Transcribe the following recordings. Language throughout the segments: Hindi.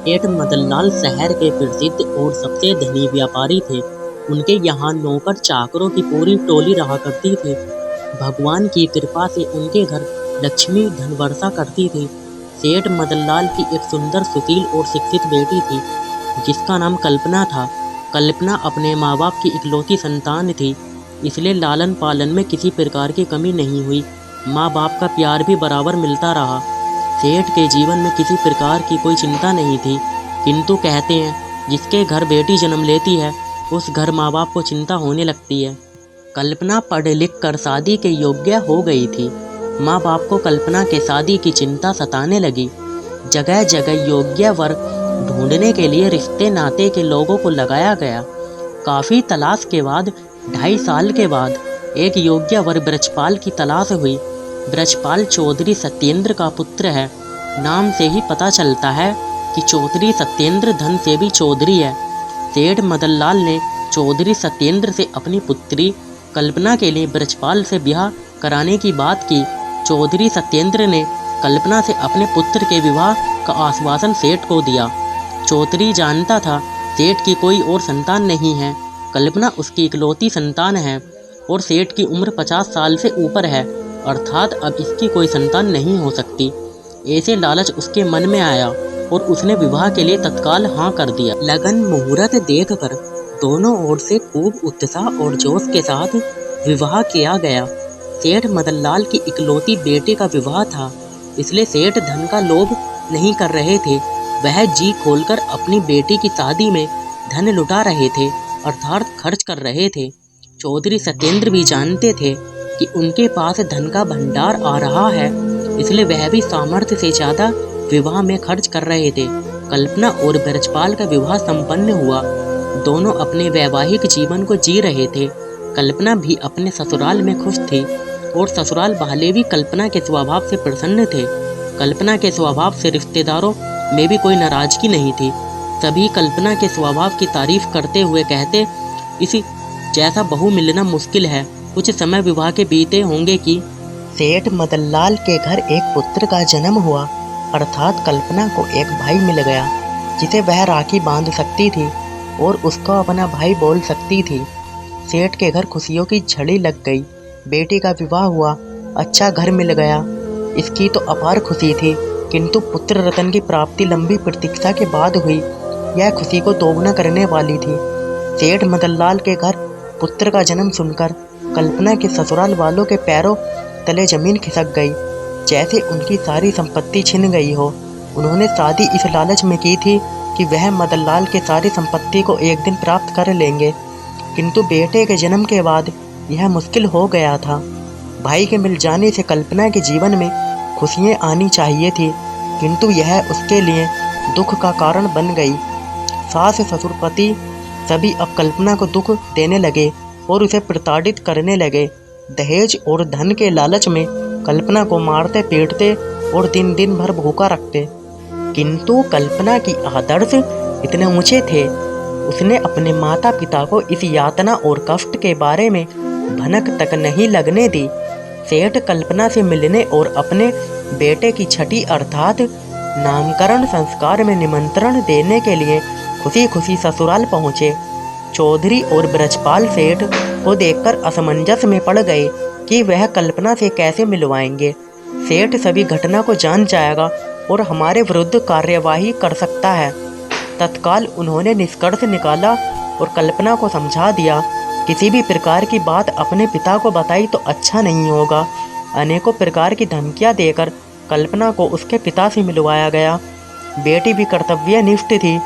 सेठ मदनलाल शहर के प्रसिद्ध और सबसे धनी व्यापारी थे। उनके यहाँ नौकर चाकरों की पूरी टोली रहा करती थी। भगवान की कृपा से उनके घर लक्ष्मी धन वर्षा करती थी। सेठ मदनलाल की एक सुंदर, सुशील और शिक्षित बेटी थी, जिसका नाम कल्पना था। कल्पना अपने माँ बाप की इकलौती संतान थी, इसलिए लालन पालन में किसी प्रकार की कमी नहीं हुई। माँ बाप का प्यार भी बराबर मिलता रहा। सेठ के जीवन में किसी प्रकार की कोई चिंता नहीं थी, किंतु कहते हैं जिसके घर बेटी जन्म लेती है उस घर माँ बाप को चिंता होने लगती है। कल्पना पढ़ लिख कर शादी के योग्य हो गई थी। माँ बाप को कल्पना के शादी की चिंता सताने लगी। जगह जगह योग्य वर ढूंढने के लिए रिश्ते नाते के लोगों को लगाया गया। काफी तलाश के बाद 2.5 साल के बाद एक योग्य वर ब्रजपाल की तलाश हुई। ब्रजपाल चौधरी सत्येंद्र का पुत्र है। नाम से ही पता चलता है कि चौधरी सत्येंद्र धन से भी चौधरी है। सेठ मदनलाल ने चौधरी सत्येंद्र से अपनी पुत्री कल्पना के लिए ब्रजपाल से ब्याह कराने की बात की। चौधरी सत्येंद्र ने कल्पना से अपने पुत्र के विवाह का आश्वासन सेठ को दिया। चौधरी जानता था सेठ की कोई और संतान नहीं है। कल्पना उसकी इकलौती संतान है और सेठ की उम्र 50 साल से ऊपर है, अर्थात अब इसकी कोई संतान नहीं हो सकती। ऐसे लालच उसके मन में आया और उसने विवाह के लिए तत्काल हाँ कर दिया। लगन मुहूर्त देखकर दोनों ओर से खूब उत्साह और जोश के साथ विवाह किया गया। सेठ मदनलाल की इकलौती बेटे का विवाह था, इसलिए सेठ धन का लोभ नहीं कर रहे थे। वह जी खोलकर अपनी बेटी की शादी में धन लुटा रहे थे, अर्थात खर्च कर रहे थे। चौधरी सत्येंद्र भी जानते थे कि उनके पास धन का भंडार आ रहा है, इसलिए वह भी सामर्थ्य से ज्यादा विवाह में खर्च कर रहे थे। कल्पना और ब्रजपाल का विवाह संपन्न हुआ। दोनों अपने वैवाहिक जीवन को जी रहे थे। कल्पना भी अपने ससुराल में खुश थी और ससुराल वाले भी कल्पना के स्वभाव से प्रसन्न थे। कल्पना के स्वभाव से रिश्तेदारों में भी कोई नाराजगी नहीं थी। सभी कल्पना के स्वभाव की तारीफ करते हुए कहते, इसी जैसा बहू मिलना मुश्किल है। कुछ समय विवाह के बीते होंगे कि सेठ मदनलाल के घर एक पुत्र का जन्म हुआ, अर्थात कल्पना को एक भाई मिल गया जिसे वह राखी बांध सकती थी और उसको अपना भाई बोल सकती थी। सेठ के घर खुशियों की झड़ी लग गई। बेटी का विवाह हुआ, अच्छा घर मिल गया, इसकी तो अपार खुशी थी। किंतु पुत्र रतन की प्राप्ति लंबी प्रतीक्षा के बाद हुई। यह खुशी को दोगुना करने वाली थी। सेठ मदनलाल के घर पुत्र का जन्म सुनकर कल्पना के ससुराल वालों के पैरों तले जमीन खिसक गई, जैसे उनकी सारी संपत्ति छिन गई हो। उन्होंने शादी इस लालच में की थी कि वह मदनलाल के सारी संपत्ति को एक दिन प्राप्त कर लेंगे, किंतु बेटे के जन्म के बाद यह मुश्किल हो गया था। भाई के मिल जाने से कल्पना के जीवन में खुशियाँ आनी चाहिए थी, किंतु यह उसके लिए दुख का कारण बन गई। सास ससुर पति सभी अब कल्पना को दुख देने लगे और उसे प्रताड़ित करने लगे। दहेज और धन के लालच में कल्पना को मारते पीटते और दिन दिन भर भूखा रखते। किंतु कल्पना की आदर्श इतने ऊंचे थे, उसने अपने माता पिता को इस यातना और कष्ट के बारे में भनक तक नहीं लगने दी। सेठ कल्पना से मिलने और अपने बेटे की छठी अर्थात नामकरण संस्कार में निमंत्रण देने के लिए खुशी खुशी ससुराल पहुँचे। चौधरी और ब्रजपाल सेठ को देखकर असमंजस में पड़ गए कि वह कल्पना से कैसे मिलवाएंगे। सेठ सभी घटना को जान जाएगा और हमारे विरुद्ध कार्यवाही कर सकता है। तत्काल उन्होंने निष्कर्ष निकाला और कल्पना को समझा दिया, किसी भी प्रकार की बात अपने पिता को बताई तो अच्छा नहीं होगा। अनेकों प्रकार की धमकियां देकर कल्पना को उसके पिता से मिलवाया गया। बेटी भी कर्तव्यनिष्ठ थी,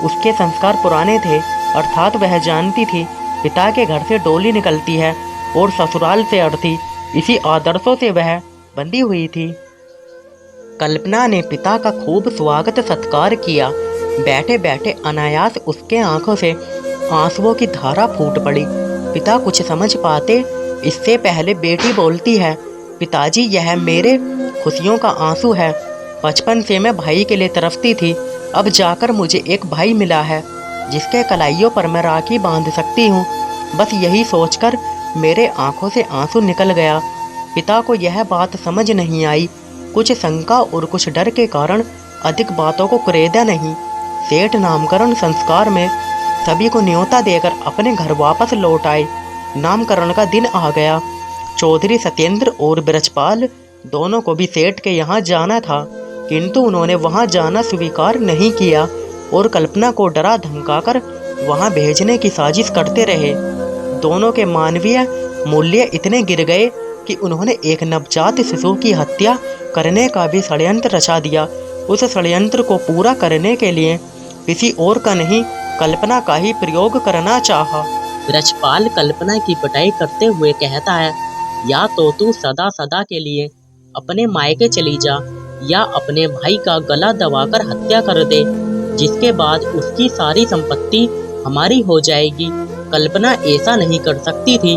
उसके संस्कार पुराने थे, अर्थात वह जानती थी पिता के घर से डोली निकलती है और ससुराल से अर्थी। इसी आदर्शों से वह बंधी हुई थी। कल्पना ने पिता का खूब स्वागत सत्कार किया। बैठे बैठे अनायास उसके आंखों से आंसुओं की धारा फूट पड़ी। पिता कुछ समझ पाते इससे पहले बेटी बोलती है, पिताजी यह मेरे खुशियों का आंसू है। बचपन से मैं भाई के लिए तरसती थी, अब जाकर मुझे एक भाई मिला है जिसके कलाइयों पर मैं राखी बांध सकती हूँ। बस यही सोचकर मेरे आंखों से आंसू निकल गया। पिता को यह बात समझ नहीं आई। कुछ शंका और कुछ डर के कारण अधिक बातों को कुरेदा नहीं। सेठ नामकरण संस्कार में सभी को न्योता देकर अपने घर वापस लौट आए। नामकरण का दिन आ गया। चौधरी सत्येंद्र और ब्रजपाल दोनों को भी सेठ के यहाँ जाना था, किंतु उन्होंने वहाँ जाना स्वीकार नहीं किया और कल्पना को डरा धमकाकर वहाँ भेजने की साजिश करते रहे। दोनों के मानवीय मूल्य इतने गिर गए कि उन्होंने एक नवजात शिशु की हत्या करने का भी षड्यंत्र रचा दिया। उस षड्यंत्र को पूरा करने के लिए किसी और का नहीं, कल्पना का ही प्रयोग करना चाहा। ब्रजपाल कल्पना की पिटाई करते हुए कहता है, या तो तू सदा सदा के लिए अपने मायके चली जा, या अपने भाई का गला दबाकर हत्या कर दे, जिसके बाद उसकी सारी संपत्ति हमारी हो जाएगी। कल्पना ऐसा नहीं कर सकती थी।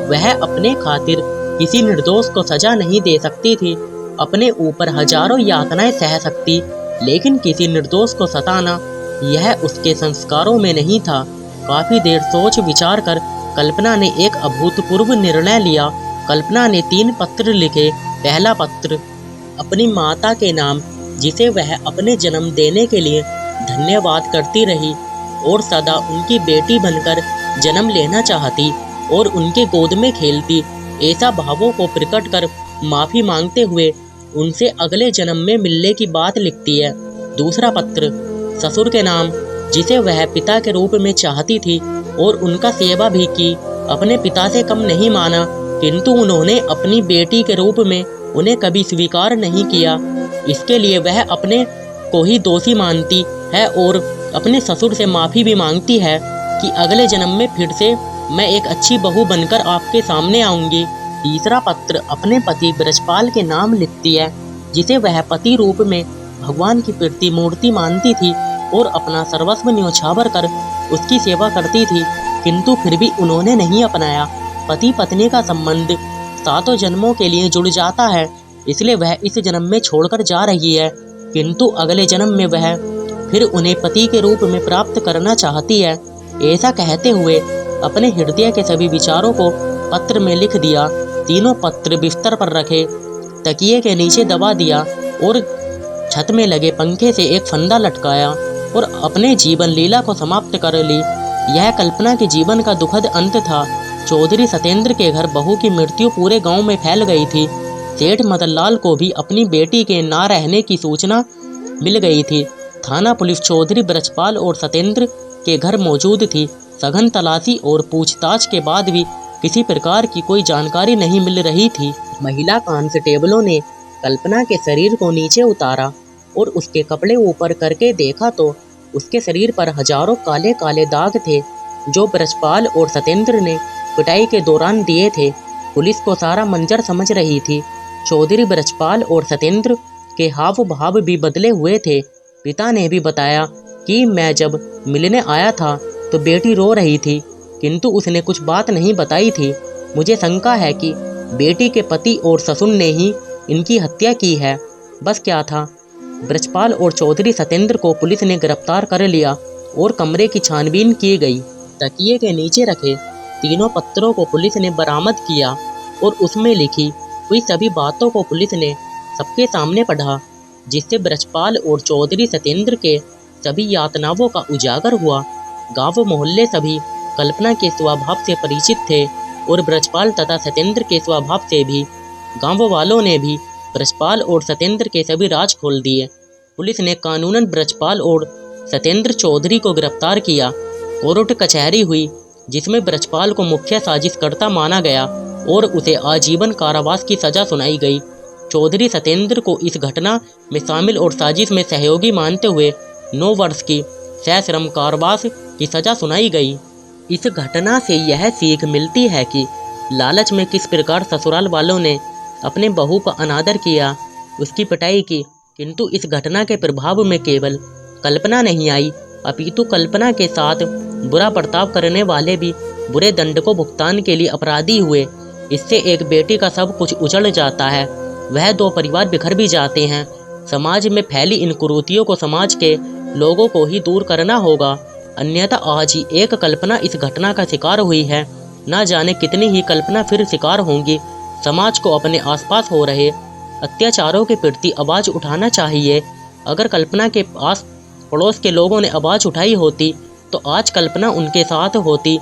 वह अपने खातिर किसी निर्दोष को सजा नहीं दे सकती थी। अपने ऊपर हजारों यातनाएं सह सकती, लेकिन किसी निर्दोष को सताना यह उसके संस्कारों में नहीं था। काफी देर सोच विचार कर कल्पना ने एक अभूतपूर्व निर्णय लिया। कल्पना ने 3 पत्र लिखे। पहला पत्र अपनी माता के नाम, जिसे वह अपने जन्म देने के लिए धन्यवाद करती रही और सदा उनकी बेटी बनकर जन्म लेना चाहती और उनके गोद में खेलती, ऐसा भावों को प्रकट कर माफी मांगते हुए उनसे अगले जन्म में मिलने की बात लिखती है। दूसरा पत्र ससुर के नाम, जिसे वह पिता के रूप में चाहती थी और उनका सेवा भी की। अपने पिता से कम नहीं माना, किंतु उन्होंने अपनी बेटी के रूप में उन्हें कभी स्वीकार नहीं किया। इसके लिए वह अपने को ही दोषी मानती है और अपने ससुर से माफी भी मांगती है कि अगले जन्म में फिर से मैं एक अच्छी बहू बनकर आपके सामने आऊंगी। तीसरा पत्र अपने पति ब्रजपाल के नाम लिखती है, जिसे वह पति रूप में भगवान की प्रतिमूर्ति मानती थी और अपना सर्वस्व न्योछावर कर उसकी सेवा करती थी, किंतु फिर भी उन्होंने नहीं अपनाया। पति पत्नी का संबंध 7 जन्मों के लिए जुड़ जाता है, इसलिए वह इस जन्म में छोड़कर जा रही है, किंतु अगले जन्म में वह फिर उन्हें पति के रूप में प्राप्त करना चाहती है। ऐसा कहते हुए अपने हृदय के सभी विचारों को पत्र में लिख दिया। तीनों पत्र बिस्तर पर रखे, तकिए के नीचे दबा दिया और छत में लगे पंखे से एक फंदा लटकाया और अपने जीवन लीला को समाप्त कर ली। यह कल्पना के जीवन का दुखद अंत था। चौधरी सत्येंद्र के घर बहू की मृत्यु पूरे गांव में फैल गई थी। सेठ मदनलाल को भी अपनी बेटी के ना रहने की सूचना मिल गई थी। थाना पुलिस चौधरी ब्रजपाल और सत्येंद्र के घर मौजूद थी। सघन तलाशी और पूछताछ के बाद भी किसी प्रकार की कोई जानकारी नहीं मिल रही थी। महिला कांस्टेबलों ने कल्पना के शरीर को नीचे उतारा और उसके कपड़े ऊपर करके देखा तो उसके शरीर पर हजारों काले काले दाग थे, जो ब्रजपाल और सत्येंद्र ने पिटाई के दौरान दिए थे। पुलिस को सारा मंजर समझ रही थी। चौधरी ब्रजपाल और सत्येंद्र के हाव भाव भी बदले हुए थे। पिता ने भी बताया कि मैं जब मिलने आया था तो बेटी रो रही थी, किंतु उसने कुछ बात नहीं बताई थी। मुझे शंका है कि बेटी के पति और ससुर ने ही इनकी हत्या की है। बस क्या था। ब्रजपाल और चौधरी सत्येंद्र को पुलिस ने गिरफ्तार कर लिया और कमरे की छानबीन की गई। तकिए के नीचे रखे तीनों पत्रों को पुलिस ने बरामद किया और उसमें लिखी हुई सभी बातों को पुलिस ने सबके सामने पढ़ा, जिससे ब्रजपाल और चौधरी सत्येंद्र के सभी यातनाओं का उजागर हुआ। गांव मोहल्ले सभी कल्पना के स्वभाव से परिचित थे और ब्रजपाल तथा सत्येंद्र के स्वभाव से भी। गांव वालों ने भी ब्रजपाल और सत्येंद्र के सभी राज खोल दिए। पुलिस ने कानूनन ब्रजपाल और सत्येंद्र चौधरी को गिरफ्तार किया। कोर्ट कचहरी हुई, जिसमें ब्रजपाल को मुख्य साजिशकर्ता माना गया और उसे आजीवन कारावास की सजा सुनाई गई। चौधरी सत्येंद्र को इस घटना में शामिल और साजिश में सहयोगी मानते हुए 9 वर्ष की सश्रम कारावास की सजा सुनाई गई। इस घटना से यह सीख मिलती है कि लालच में किस प्रकार ससुराल वालों ने अपने बहू का अनादर किया, उसकी पिटाई की, किंतु इस घटना के प्रभाव में केवल कल्पना नहीं आई, अपितु कल्पना के साथ बुरा बर्ताव करने वाले भी बुरे दंड को भुगतान के लिए अपराधी हुए। इससे एक बेटी का सब कुछ उजड़ जाता है, वह 2 परिवार बिखर भी जाते हैं। समाज में फैली इन कुरीतियों को समाज के लोगों को ही दूर करना होगा, अन्यथा आज ही एक कल्पना इस घटना का शिकार हुई है, न जाने कितनी ही कल्पना फिर शिकार होंगी। समाज को अपने आसपास हो रहे अत्याचारों के प्रति आवाज उठाना चाहिए। अगर कल्पना के पास पड़ोस के लोगों ने आवाज़ उठाई होती तो आज कल्पना उनके साथ होती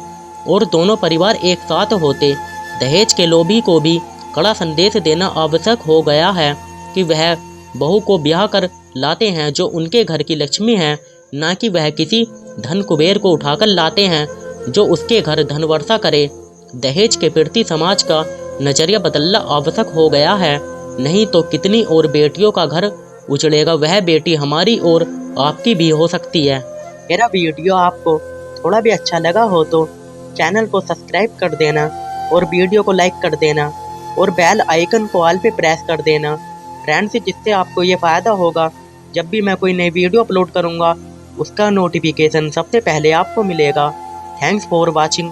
और दोनों परिवार एक साथ होते। दहेज के लोभी को भी कड़ा संदेश देना आवश्यक हो गया है कि वह बहू को ब्याह कर लाते हैं जो उनके घर की लक्ष्मी है, ना कि वह किसी धन कुबेर को उठाकर लाते हैं जो उसके घर धन वर्षा करे। दहेज के प्रति समाज का नजरिया बदलना आवश्यक हो गया है, नहीं तो कितनी और बेटियों का घर उजड़ेगा। वह बेटी हमारी और आपकी भी हो सकती है। मेरा वीडियो आपको थोड़ा भी अच्छा लगा हो तो चैनल को सब्सक्राइब कर देना और वीडियो को लाइक कर देना और बेल आइकन को ऑल पे प्रेस कर देना फ्रेंड्स, जिससे आपको ये फ़ायदा होगा जब भी मैं कोई नई वीडियो अपलोड करूँगा उसका नोटिफिकेशन सबसे पहले आपको मिलेगा। Thanks for watching.